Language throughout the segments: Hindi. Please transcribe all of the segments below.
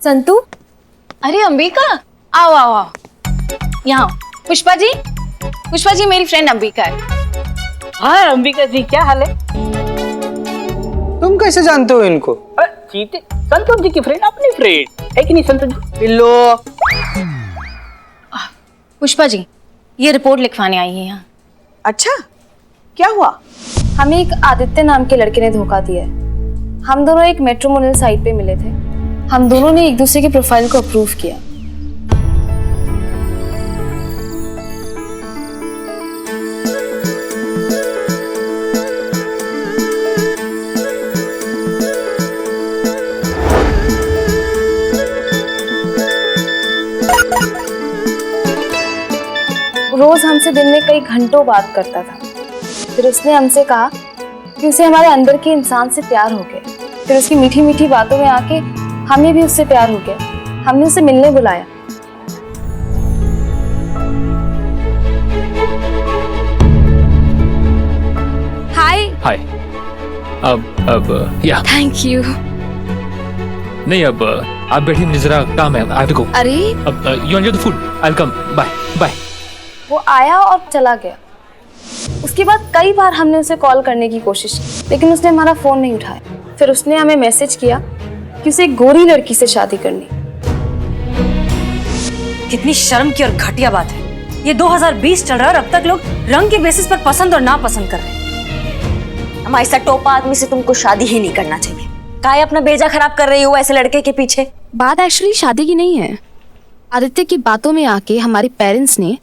संतू, अरे अंबिका, आओ आओ आओ, यहाँ पुष्पा जी मेरी फ्रेंड अंबिका है। हाँ अंबिका जी, क्या हाल है? तुम कैसे जानते हो इनको? चीते संतोष जी की फ्रेंड, अपनी फ्रेंड है कि नहीं संतोष जी? पिल्लो। पुष्पा जी, ये रिपोर्ट लिखवाने आई है यहाँ। अच्छा, क्या हुआ? हमें एक आदित्य नाम के लड़के ने धोखा दिया है। हम दोनों एक मैट्रिमोनियल साइट पे मिले थे। हम दोनों ने एक दूसरे की प्रोफाइल को अप्रूव किया। रोज हमसे दिन में कई घंटों बात करता था। फिर उसने हमसे कहा कि उसे हमारे अंदर के इंसान से प्यार हो गया। फिर उसकी मीठी मीठी बातों में आके हमें भी उससे प्यार हो गया। हमने उसे मिलने बुलाया। हाय। हाय। अब या थैंक यू। नहीं, अब आप बैठिए, मुझे जरा काम है, आई हैव टू गो। अरे अब you enjoy the food, I will come, bye bye. वो आया और चला गया। उसके बाद कई बार हमने उसे कॉल करने की कोशिश की, लेकिन उसने हमारा फोन नहीं उठाया। फिर उसने हमें मैसेज किया कि उसे एक गोरी लड़की से शादी करनी। कितनी शर्म की और घटिया बात है। ये 2020 चल रहा है और अब तक लोग रंग के बेसिस पर पसंद और नापसंद कर रहे हैं। हमारे ऐसा टोपा आदमी से तुमको शादी ही नहीं करना चाहिए। काहे अपना बेजा खराब कर रही हो ऐसे लड़के के पीछे? बात एक्चुअली शादी की नहीं है। आदित्य की बातों में आके हमारे पेरेंट्स ने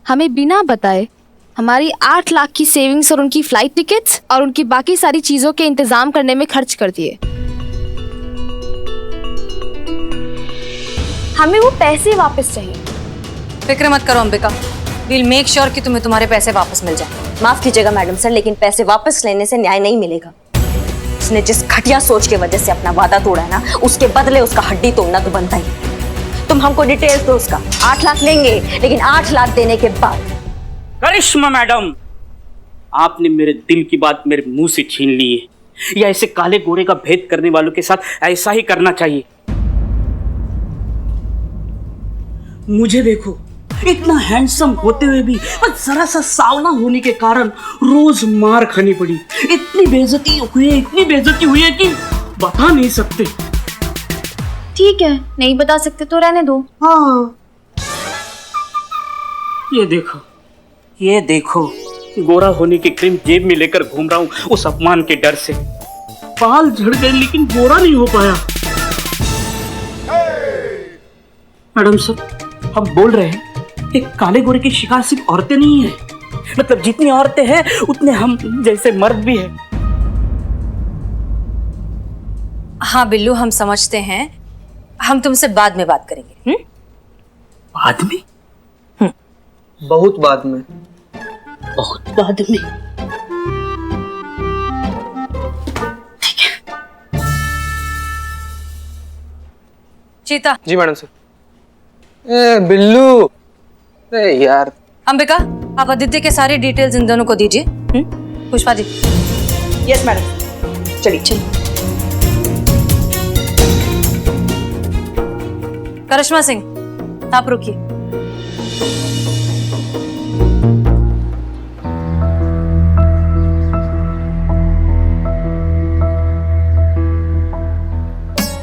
हमें बिना बताए हमारी 8 लाख की सेविंग्स और उनकी फ्लाइट टिकट्स और उनकी बाकी सारी चीजों के इंतजाम करने में खर्च कर दिए। हमें वो पैसे वापस चाहिए। फिक्र मत करो अंबिका, विल मेक श्योर कि तुम्हें तुम्हारे पैसे वापस मिल जाए। माफ कीजिएगा मैडम सर, लेकिन पैसे वापस लेने से न्याय नहीं मिलेगा। उसने जिस घटिया सोच के वजह से अपना वादा तोड़ा है ना, उसके बदले उसका हड्डी तोड़ना तो बनता ही। तुम हमको डिटेल्स दो उसका। 8 लाख लेंगे, लेकिन 8 लाख देने के बाद। करिश्मा मैडम, आपने मेरे दिल की बात मेरे मुंह से छीन ली है। या ऐसे काले गोरे का भेद करने वालों के साथ ऐसा ही करना चाहिए। मुझे देखो, इतना हैंडसम होते हुए भी बस जरा सा सावला होने के कारण रोज मार खानी पड़ी। इतनी बेइज्जती हुई है कि बता नहीं सकते। ठीक है, नहीं बता सकते तो रहने दो। हाँ, ये देखो, गोरा होने की क्रीम जेब में लेकर घूम रहा हूँ उस अपमान के डर से। बाल झड़ गए लेकिन गोरा नहीं हो पाया। मैडम सर, हम बोल रहे हैं कि काले गोरे की शिकार सिर्फ औरतें नहीं है। मतलब जितनी औरतें हैं उतने हम जैसे मर्द भी हैं। हाँ बिल्लू, हम समझते हैं। हम तुमसे बाद में बात करेंगे। बाद में? बहुत बाद में। बहुत बाद में। चीता। जी मैडम सर। ए बिल्लू, अरे यार। अंबिका, आप आदित्य के सारे डिटेल्स इन दोनों को दीजिए। पुष्पा जी। यस मैडम, चलिए। करिश्मा सिंह, आप रुकिए।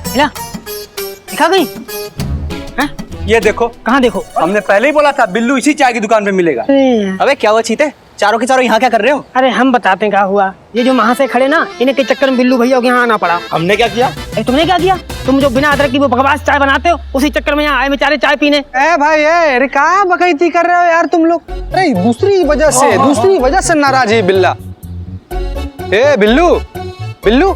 मिला? दिखा गई? ये देखो। कहाँ देखो? हमने पहले ही बोला था बिल्लू इसी चाय की दुकान पे मिलेगा। अबे क्या हुआ चीते, चारों के चारों यहाँ क्या कर रहे हो? अरे हम बताते हैं क्या हुआ। ये जो वहाँ से खड़े ना, इन्हें के चक्कर में बिल्लू भैया के यहाँ आना पड़ा। हमने क्या किया? तुमने क्या किया? तुम जो बिना अदरक की वो बकवास चाय बनाते हो, उसी चक्कर में यहाँ आए बेचारे चाय पीने। ए भाई, अरे कहाँ बकैती कर रहे हो यार तुम लोग? अरे दूसरी वजह से नाराज है बिल्ला। ए बिल्लू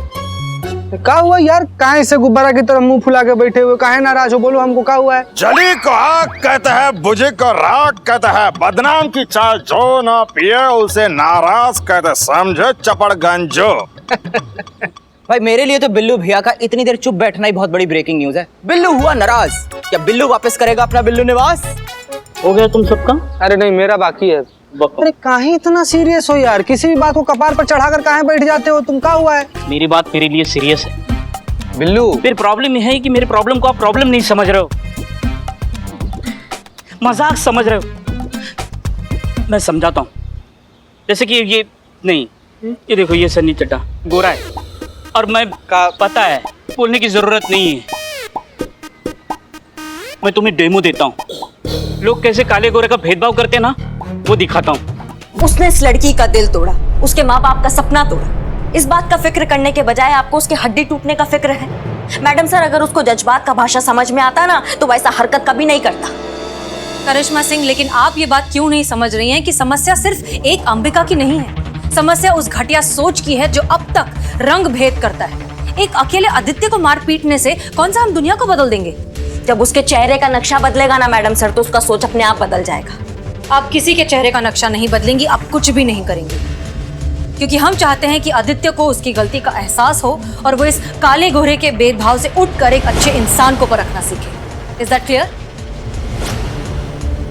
क्या हुआ यार? काहे से गुब्बारा की तरह मुंह फुला के बैठे हुए, काहे नाराज हो? बोलो हमको क्या हुआ है? जली को आग कहता है, बुझे को राख कहता है, बदनाम की चाय जो ना पिए उसे नाराज कहते, समझो चपड़गंजो। भाई मेरे लिए तो बिल्लू भैया का इतनी देर चुप बैठना ही बहुत बड़ी ब्रेकिंग न्यूज है। बिल्लू हुआ नाराज, क्या बिल्लू वापस करेगा अपना बिल्लू निवास? हो गया तुम सबका? अरे नहीं, मेरा बाकी है। अरे काहे इतना सीरियस हो यार? किसी भी बात को कपार पर चढ़ाकर काहे बैठ जाते हो तुम? क्या हुआ है? मेरी बात मेरे लिए सीरियस है। बिल्लू फिर प्रॉब्लम यह है कि मेरे प्रॉब्लम को आप प्रॉब्लम नहीं समझ रहे हो, मजाक समझ रहे हो। मैं समझाता हूँ। जैसे कि ये नहीं, ये देखो, ये सन्नी चड्ढा गोरा है और मैं पता है, बोलने की जरूरत नहीं है। मैं तुम्हें डेमो देता हूँ, लोग कैसे काले गोरे का भेदभाव करते हैं ना, वो दिखाता हूँ। उसने इस लड़की का दिल तोड़ा, उसके माँ बाप का सपना तोड़ा। इस बात का फिक्र करने के बजाय आपको उसकी हड्डी टूटने का फिक्र है। मैडम सर, अगर उसको जज्बात का भाषा समझ में आता ना तो वैसा हरकत कभी नहीं करता। करिश्मा सिंह, लेकिन आप ये बात क्यों नहीं समझ रही हैं कि समस्या सिर्फ एक अंबिका की नहीं है। समस्या उस घटिया सोच की है जो अब तक रंग भेद करता है। एक अकेले आदित्य को मार पीटने से कौन सा हम दुनिया को बदल देंगे? जब उसके चेहरे का नक्शा बदलेगा ना मैडम सर, तो उसका सोच अपने आप बदल जाएगा। आप किसी के चेहरे का नक्शा नहीं बदलेंगी, आप कुछ भी नहीं करेंगी, क्योंकि हम चाहते हैं कि आदित्य को उसकी गलती का एहसास हो और वो इस काले गोरे के भेदभाव से उठकर एक अच्छे इंसान को परखना सीखे। Is that clear?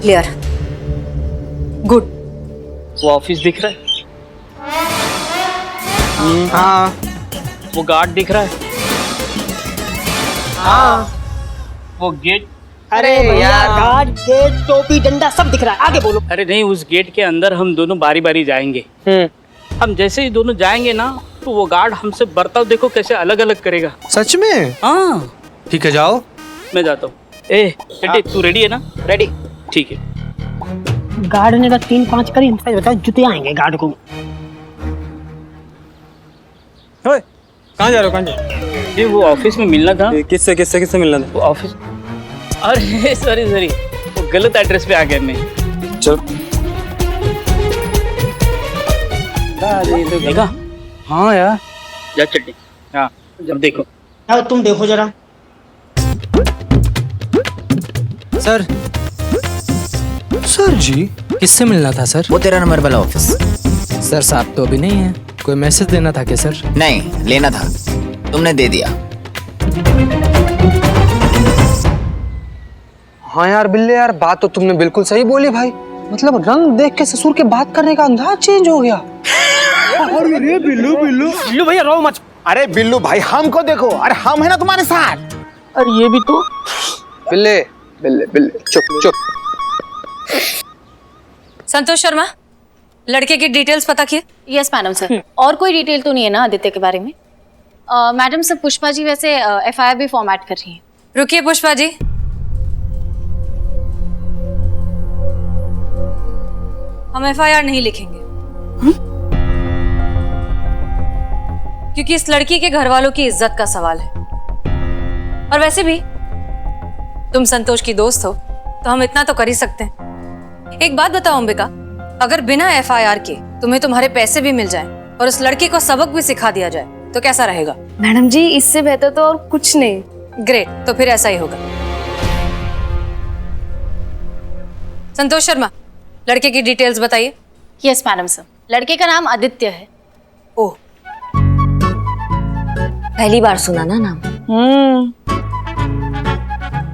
Clear. Good. वो ऑफिस दिख रहा है, हाँ वो गार्ड दिख रहा है, हाँ वो गेट। अरे यार, गार्ड, गेट, टोपी, डंडा सब दिख रहा है, आगे बोलो। अरे नहीं, उस गेट के अंदर हम दोनों बारी बारी जाएंगे। हम जैसे ही दोनों जाएंगे ना, तो वो गार्ड हमसे बर्ताव देखो कैसे अलग अलग करेगा। सच में? हाँ ठीक है, जाओ। मैं जाता हूँ। ए टेडी, तू रेडी है ना? रेडी। ठीक है। गार्ड ने तो 3-5 करी, हमसे बताओ जुते आएंगे गार्ड को। कहाँ जा रहे हो? कहाँ जा रहे हो? ये वो ऑफिस में मिलना था। किससे किससे किससे मिलना था? वो ऑफिस, अरे सॉरी सॉरी, वो गलत एड्रेस पे आ गया मैं। चलो। देखा? हाँ यार, जा चट्टी। हाँ, जब देखो। आओ तुम देखो जरा। सर, सर जी, किससे मिलना था सर? वो 13 नंबर वाला ऑफिस। सर साहब तो अभी नहीं है, कोई मैसेज देना था क्या सर? नहीं, लेना था, तुमने दे दिया। हाँ यार बिल्ले, यार बात तो तुमने बिल्कुल सही बोली भाई। मतलब रंग देख के ससुर के बात करने का अंदाज चेंज हो गया। अरे बिल्लू बिल्लू बिल्लू भैया रो मत। अरे बिल्लू भाई, हमको देखो, अरे हम है ना तुम्हारे साथ। और ये भी तो। बिल्ले बिल्ले बिल्ले, चुप चुप। संतोष शर्मा, लड़के की डिटेल्स पता किए? Yes madam sir. और कोई डिटेल तो नहीं है ना आदित्य के बारे में? मैडम सर, पुष्पा जी वैसे FIR भी फॉर्मेट कर रही हैं। रुकिए पुष्पा जी, हम FIR नहीं लिखेंगे। क्योंकि इस लड़की के घर वालों की इज्जत का सवाल है। और वैसे भी तुम संतोष की दोस्त हो, तो हम इतना तो कर ही सकते हैं। एक बात बताओ अंबिका, अगर बिना FIR के तुम्हें तुम्हारे पैसे भी मिल जाएं और उस लड़के को सबक भी सिखा दिया जाए तो कैसा रहेगा? मैडम जी, इससे बेहतर तो और कुछ नहीं। ग्रेट, तो फिर ऐसा ही होगा। संतोष शर्मा, लड़के की डिटेल्स बताइए। Yes madam sir. लड़के का नाम आदित्य है। ओह, पहली बार सुना ना नाम।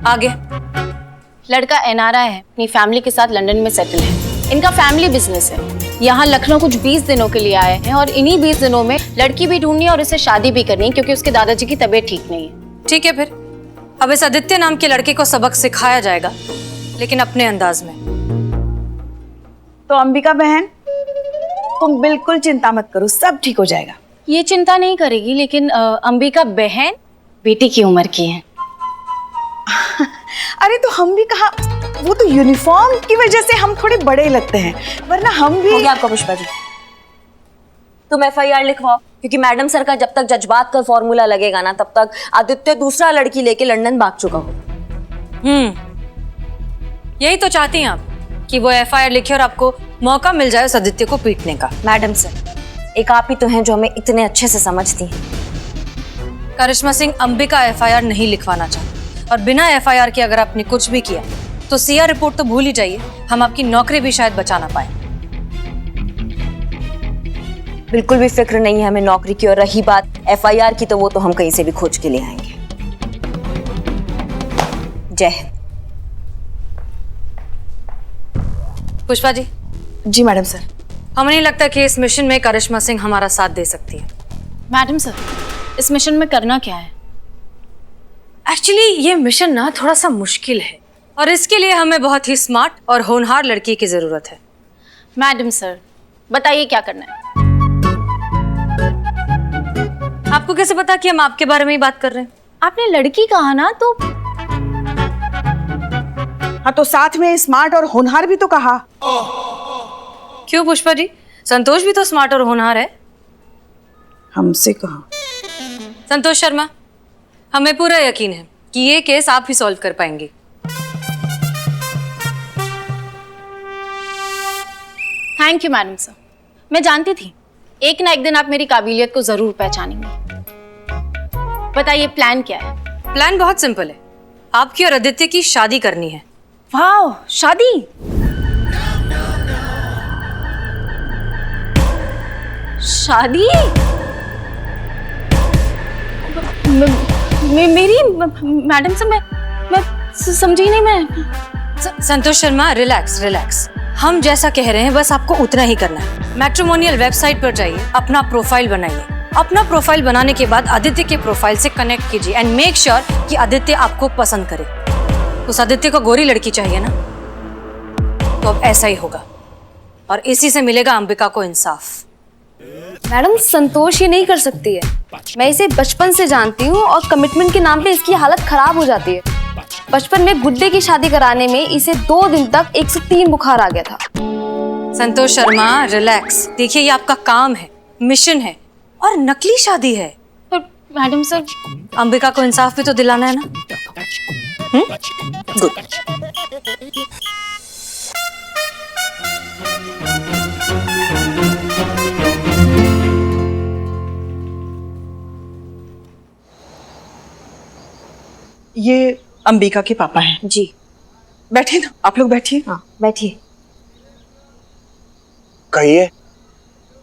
आगे। लड़का NRI है, अपनी फैमिली के साथ लंदन में सेटल है। इनका फैमिली बिजनेस है। यहाँ लखनऊ कुछ 20 दिनों के लिए आए हैं और इन्हीं 20 दिनों में लड़की भी ढूंढनी है और इसे शादी भी करनी है, क्योंकि उसके दादाजी की तबीयत ठीक नहीं है। ठीक है, फिर अब इस आदित्य नाम के लड़के को सबक सिखाया जाएगा, लेकिन अपने अंदाज में। तो अंबिका बहन, तुम बिल्कुल चिंता मत करो, सब ठीक हो जाएगा। ये चिंता नहीं करेगी, लेकिन अंबिका बहन बेटी की उम्र की है। अरे तो हम भी कहा, वो तो यूनिफॉर्म की वजह से हम थोड़े बड़े लगते हैं, वरना हम भी। हो गया आपका पुष्पा जी, तुम FIR लिखवाओ, क्योंकि मैडम सर का जब तक जज्बात का फॉर्मूला लगेगा ना, तब तक आदित्य दूसरा लड़की लेके लंदन भाग चुका हो। यही तो चाहती हैं आप, कि वो FIR लिखे और आपको मौका मिल जाए उस आदित्य को पीटने का। मैडम सर, एक आप ही तो हैं जो हमें इतने अच्छे से समझती हैं। करिश्मा सिंह, अंबिका FIR नहीं लिखवाना चाहती, और बिना FIR के अगर आपने कुछ भी किया तो CR रिपोर्ट तो भूल ही जाइए, हम आपकी नौकरी भी शायद बचा ना पाए। बिल्कुल भी फिक्र नहीं है हमें नौकरी की, और रही बात FIR की, तो वो तो हम कहीं से भी खोज के ले आएंगे। जय हिंद। पुष्पा जी। जी मैडम सर। हमें नहीं लगता कि इस मिशन में करिश्मा सिंह हमारा साथ दे सकती है। मैडम सर, इस मिशन में करना क्या है? एक्चुअली ये मिशन ना थोड़ा सा मुश्किल है और इसके लिए हमें बहुत ही स्मार्ट और होनहार लड़की की जरूरत है। मैडम सर, बताइए क्या करना है। आपको कैसे पता कि हम आपके बारे में ही बात कर रहे हैं? आपने लड़की कहा ना, तो हाँ तो साथ में स्मार्ट और होनहार भी तो कहा। क्यों पुष्पा जी, संतोष भी तो स्मार्ट और होनहार है। हमसे कहा। संतोष शर्मा, हमें पूरा यकीन है कि ये केस आप ही सॉल्व कर पाएंगे। Thank you madam sir. मैं जानती थी एक ना एक दिन आप मेरी काबिलियत को जरूर पहचानेंगे। बताइए प्लान क्या है? प्लान बहुत सिंपल है, आपकी और आदित्य की शादी करनी है। वाह, शादी? शादी? मेरी मैडम से मैं समझी नहीं। मैं संतोष शर्मा, रिलैक्स रिलैक्स। हम जैसा कह रहे हैं बस आपको उतना ही करना है। मैट्रिमोनियल वेबसाइट पर जाइए, अपना प्रोफाइल बनाइए। अपना प्रोफाइल बनाने के बाद आदित्य के प्रोफाइल से कनेक्ट कीजिए एंड मेक श्योर कि आदित्य आपको पसंद करे। उस आदित्य को गोरी लड़की चाहिए ना, तो अब ऐसा ही होगा और इसी से मिलेगा अंबिका को इंसाफ। मैडम, संतोष ये नहीं कर सकती है। मैं इसे बचपन से जानती हूँ और कमिटमेंट के नाम पे इसकी हालत खराब हो जाती है। बचपन में गुड्डे की शादी कराने में इसे 2 दिन तक 103 बुखार आ गया था। संतोष शर्मा, रिलैक्स। देखिए ये आपका काम है, मिशन है और नकली शादी है। पर मैडम सर, अंबिका को इंसाफ भी तो दिलाना है ना। गुड। ये अंबिका के पापा हैं। जी बैठिए ना, आप लोग बैठिए। हाँ बैठिए। कहिए।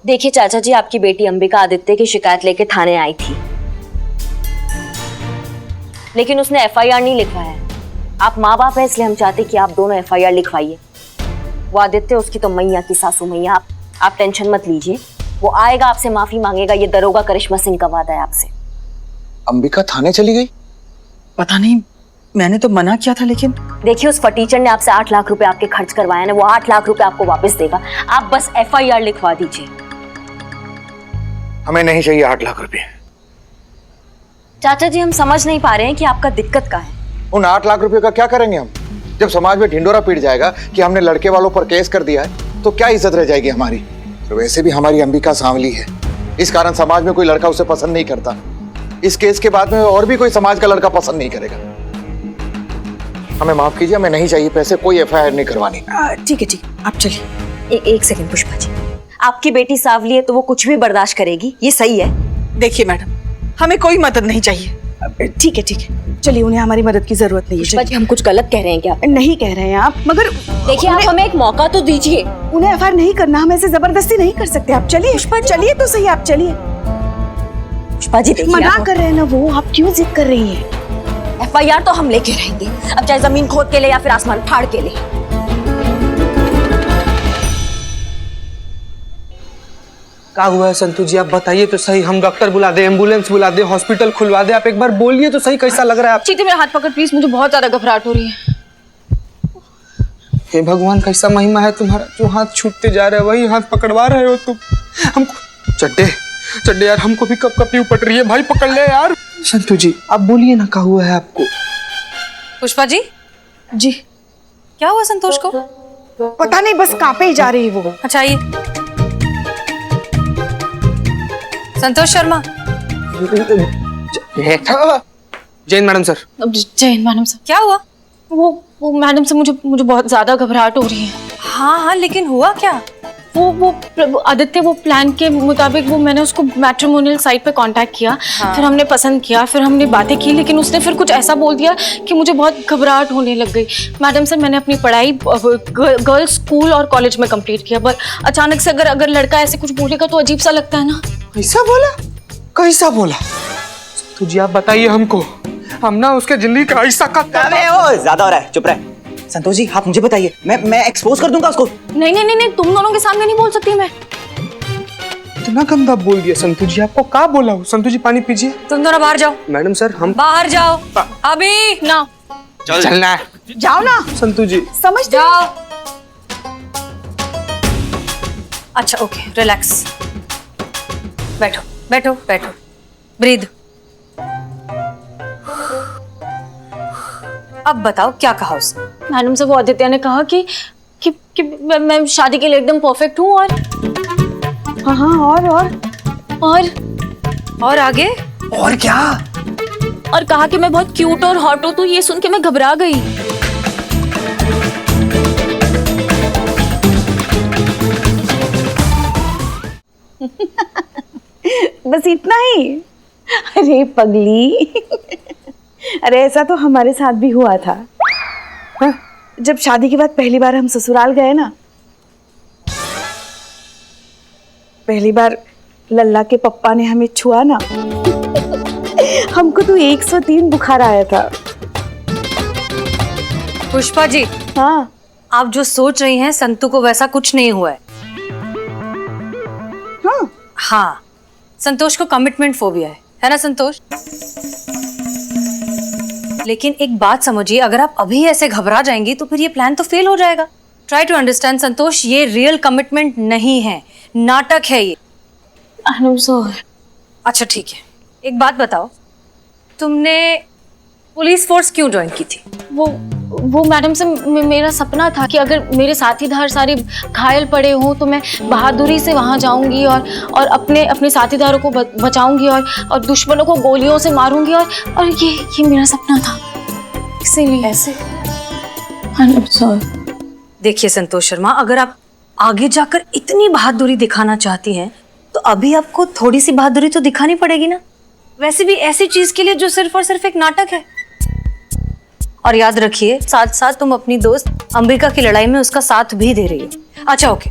देखिए चाचा जी, आपकी बेटी अंबिका आदित्य की शिकायत लेके थाने आई थी, लेकिन उसने एफआईआर नहीं लिखवाया। आप माँ बाप हैं इसलिए हम चाहते कि आप दोनों एफआईआर लिखवाइए। वो आदित्य, उसकी तो मैया की सासू मैया। आप टेंशन मत लीजिए, वो आएगा, आपसे माफी मांगेगा। ये दरोगा करिश्मा सिंह का वादा है आपसे। अंबिका थाने चली गई? पता नहीं, मैंने तो मना किया था। लेकिन देखिए उस फटीचर ने आपसे 8 लाख रुपए आपके खर्च करवाया ना, वो 8 लाख रुपए आपको वापस देगा। आप बस एफआईआर लिखवा दीजिए। हमें नहीं चाहिए 8 लाख रुपए। चाचा जी, हम समझ नहीं पा रहे हैं कि आपका दिक्कत क्या है। उन 8 लाख रुपए का क्या करेंगे हम? जब समाज में ढिंडोरा पीट जाएगा कि हमने लड़के वालों पर केस कर दिया है, तो क्या इज्जत रह जाएगी हमारी? तो वैसे भी हमारी अंबिका सांवली है, इस कारण समाज में कोई लड़का उसे पसंद नहीं करता। इस केस के बाद में और भी कोई समाज का लड़का पसंद नहीं करेगा। हमें माफ कीजिए, हमें नहीं चाहिए पैसे, कोई एफआईआर नहीं करवानी। ठीक है, ठीक, आप चलिए। एक सेकंड पुष्पा जी, आपकी बेटी सांवली है तो वो कुछ भी बर्दाश्त करेगी, ये सही है? देखिए मैडम, हमें कोई मदद नहीं चाहिए। ठीक है, ठीक है, चलिए। उन्हें हमारी मदद की जरूरत नहीं है। पुष्पा जी, हम कुछ गलत कह रहे हैं क्या? नहीं कह रहे हैं आप, मगर देखिए आप हमें एक मौका तो दीजिए। उन्हें एफआईआर नहीं करना, हम ऐसे जबरदस्ती नहीं कर सकते। आप चलिए, चलिए तो सही, आप चलिए। पुष्पा जी देखिए, मना कर रहे हैं ना वो, आप क्यों जिद कर रही हैं? एफआईआर तो हम लेके रहेंगे, अब चाहे जमीन खोद के ले या फिर आसमान फाड़ के ले। क्या हुआ है संतू जी, आप बताइए तो सही। हम डॉक्टर बुला दे, एम्बुलेंस बुला दे, हॉस्पिटल खुलवा दे? आप एक बार बोलिए तो सही, कैसा लग रहा है आप? चीटी मेरा हाथ पकड़ प्लीज, मुझे बहुत ज्यादा घबराहट हो रही है। हे भगवान, कैसा महिमा है तुम्हारा, जो हाथ छूटते जा रहे हैं वही हाथ पकड़वा रहे हो तुम हमको। चड्डे चड्डे यार, हमको भी कप कपी उपट रही है भाई, पकड़ ले यार। संतू जी आप बोलिए ना, क्या हुआ है आपको? पुष्पा जी, जी क्या हुआ संतोष को? पता नहीं, बस कांपे ही जा रही है वो। अच्छा आइए। Santosh Sharma. Jain madam sir. Jain madam sir, क्या हुआ? वो मैडम से मुझे बहुत ज्यादा घबराहट हो रही है। हाँ, लेकिन हुआ क्या? वो आदित्य, वो प्लान के मुताबिक वो मैंने उसको मैट्रिमोनियल साइट पे कांटेक्ट किया। हाँ। फिर हमने पसंद किया, फिर हमने बातें की, लेकिन उसने फिर कुछ ऐसा बोल दिया कि मुझे बहुत घबराहट होने लग गई। मैडम सर, मैंने अपनी पढ़ाई गर्ल्स स्कूल और कॉलेज में कंप्लीट किया, पर अचानक से अगर लड़का ऐसे कुछ बोलेगा तो अजीब सा लगता है ना। कैसा बोला? कैसा बोला? तुझे आप बताइए हमको, हम ना उसके जिंदगी का ऐसा ज्यादा हो रहा है, चुप रहे। संतोष जी आप मुझे बताइए, मैं एक्सपोज कर दूंगा उसको। नहीं, तुम दोनों के सामने नहीं बोल सकती मैं। इतना गंदा बोल दिया संतु जी, आपको क्या बोला हूँ? संतु जी पानी पीजिए। तुम दोनों बाहर जाओ। मैडम सर हम बाहर जाओ अभी ना। चलना है। जाओ ना संतु जी समझ जाओ। अच्छा ओके रिलैक्स, बैठो बैठो बैठो, ब्रीद। अब बताओ क्या कहा उसने? मैडम से वो आदित्य ने कहा कि मैं शादी के लिए एकदम परफेक्ट हूँ और हाँ और आगे? और क्या? और कहा कि मैं बहुत क्यूट और हॉट हूँ। तो ये सुन के मैं घबरा गई। बस इतना ही? अरे पगली, अरे ऐसा तो हमारे साथ भी हुआ था। हाँ? जब शादी के बाद पहली बार हम ससुराल गए ना, पहली बार लल्ला के पप्पा ने हमें छुआ ना, हमको तो 103 बुखार आया था। पुष्पा जी, हाँ आप जो सोच रही हैं संतु को वैसा कुछ नहीं हुआ है। हाँ, संतोष को कमिटमेंट फोबिया है ना संतोष? लेकिन एक बात समझिए, अगर आप अभी ऐसे घबरा जाएंगी तो फिर ये प्लान तो फेल हो जाएगा। ट्राई टू अंडरस्टैंड संतोष, ये रियल कमिटमेंट नहीं है, नाटक है ये। अच्छा ठीक है, एक बात बताओ, तुमने पुलिस फोर्स क्यों ज्वाइन की थी? वो मैडम से मेरा सपना था कि अगर मेरे साथीदार सारे घायल पड़े हों तो मैं बहादुरी से वहाँ जाऊंगी और अपने साथीदारों को बचाऊंगी और दुश्मनों को गोलियों से मारूंगी और ये मेरा सपना था, इसीलिए ऐसे। देखिए संतोष शर्मा, अगर आप आगे जाकर इतनी बहादुरी दिखाना चाहती हैं तो अभी आपको थोड़ी सी बहादुरी तो दिखानी पड़ेगी ना, वैसे भी ऐसी चीज के लिए जो सिर्फ और सिर्फ एक नाटक है। और याद रखिए, साथ साथ तुम अपनी दोस्त अंबिका की लड़ाई में उसका साथ भी दे रही हो। अच्छा ओके,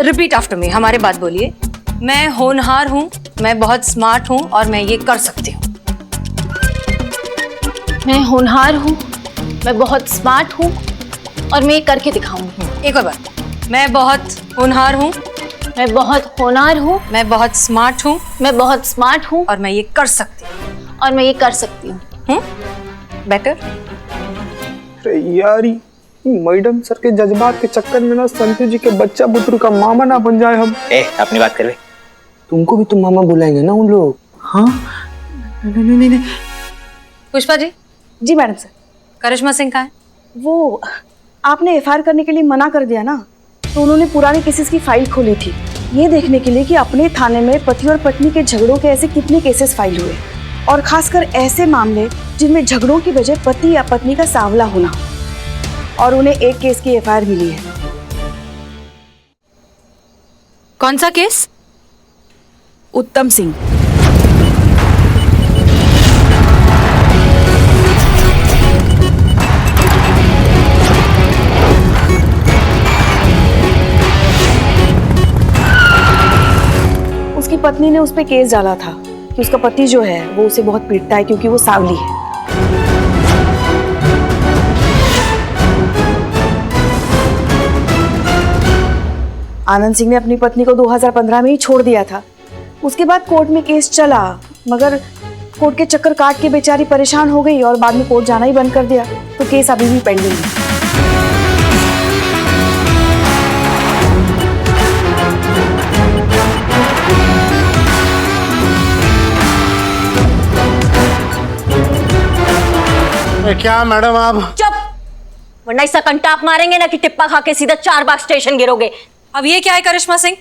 रिपीट आफ्टर मी, हमारे बात बोलिए। मैं होनहार हूँ, मैं बहुत स्मार्ट हूँ और मैं ये कर सकती हूँ। मैं होनहार हूँ, मैं बहुत स्मार्ट हूँ और मैं ये करके दिखाऊंगी। एक और बार, मैं बहुत होनहार हूँ, मैं बहुत होनहार हूँ, मैं बहुत स्मार्ट हूँ, मैं बहुत स्मार्ट हूँ और मैं ये कर सकती हूँ। और मैं ये कर सकती हूँ। बेटर? अरे यार, मैडम सर के जज्बात के चक्कर में ना संतु जी के बच्चा बुतरू का मामा ना बन जाए हम। अपनी बात कर ले। तुमको भी तुम मामा बुलाएंगे ना उन लोग? हाँ नहीं। पुष्पा जी। जी मैडम सर। करिश्मा सिंह कहाँ है? वो आपने एफआईआर करने के लिए मना कर दिया ना, तो उन्होंने पुराने केसेस की फाइल खोली थी, ये देखने के लिए कि अपने थाने में पति और पत्नी के झगड़ों के ऐसे कितने केसेस फाइल हुए, और खासकर ऐसे मामले जिनमें झगड़ों की वजह पति या पत्नी का सांवला होना, और उन्हें एक केस की एफआईआर मिली है। कौन सा केस? उत्तम सिंह। उसकी पत्नी ने उस पे केस डाला था कि उसका पति जो है वो उसे बहुत पीटता है क्योंकि वो सांवली है। आनंद सिंह ने अपनी पत्नी को 2015 में ही छोड़ दिया था। उसके बाद कोर्ट में केस चला, मगर कोर्ट के चक्कर काट के बेचारी परेशान हो गई और बाद में कोर्ट जाना ही बंद कर दिया, तो केस अभी भी पेंडिंग है। क्या मैडम आप? चुप, वरना इसका कंटाप मारेंगे ना कि टिप्पा खा के सीधा 4 बाग स्टेशन गिरोगे। अब ये क्या है करिश्मा सिंह?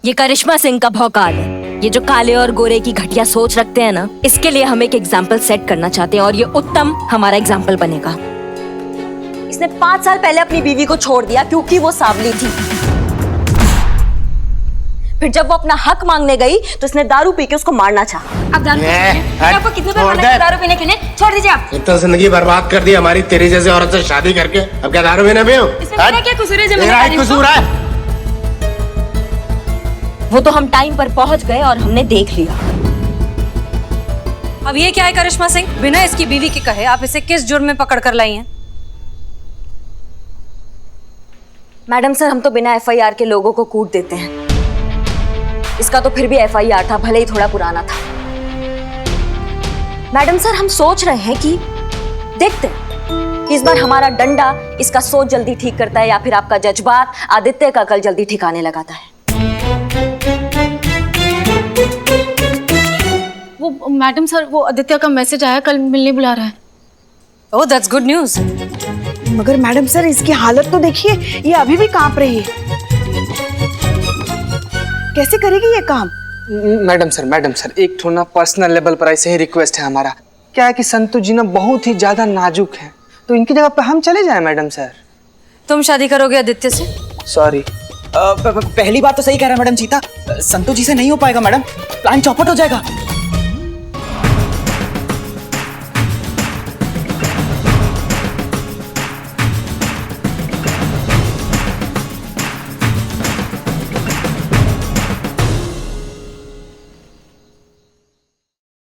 ये करिश्मा सिंह का भौकाल है। ये जो काले और गोरे की घटिया सोच रखते हैं ना, इसके लिए हम एक एग्जाम्पल सेट करना चाहते हैं और ये उत्तम हमारा एग्जाम्पल बनेगा। इसने 5 साल पहले अपनी बीवी को छोड़ दिया क्योंकि वो सांवली थी। फिर जब वो अपना हक मांगने गई तो इसने दारू पी के उसको मारना चाहा। अब आपको कितने बार मना किया दारू पीने के लिए? छोड़ दीजिए आप। इतना जिंदगी बर्बाद कर दी हमारी तेरी जैसे औरत से शादी करके, अब क्या दारू पीने भी हो? इसमें मेरा क्या कसूर है? मेरा ही कसूर है। वो तो हम टाइम पर पहुंच गए और हमने देख लिया। अब ये क्या है करिश्मा सिंह? बिना इसकी बीवी के कहे आप इसे किस जुर्म में पकड़ कर लाई हैं? मैडम सर, हम तो बिना एफआईआर के लोगों को कूट देते हैं, इसका तो फिर भी FIR था, भले ही थोड़ा पुराना था। मैडम सर, हम सोच रहे हैं कि देखते हैं कि इस बार हमारा डंडा इसका सोच जल्दी ठीक करता है या फिर आपका जज्बात आदित्य का कल जल्दी ठिकाने लगाता है। वो मैडम सर, वो आदित्य का मैसेज आया, कल मिलने बुला रहा है। Oh that's good news. मगर मैडम सर, इसकी हालत तो देखिए, ये अभी भी कांप रही है। कैसे करेगी ये काम? मैडम सर एक थोड़ा पर्सनल लेवल पर ऐसे ही रिक्वेस्ट है हमारा। क्या है कि संतोष जी ना बहुत ही ज्यादा नाजुक हैं, तो इनकी जगह पे हम चले जाएं मैडम सर। तुम शादी करोगे आदित्य से? सॉरी। पहली बात तो सही कह रहा है मैडम सीता, संतोष जी से नहीं हो पाएगा मैडम, प्लान चौपट हो जाएगा।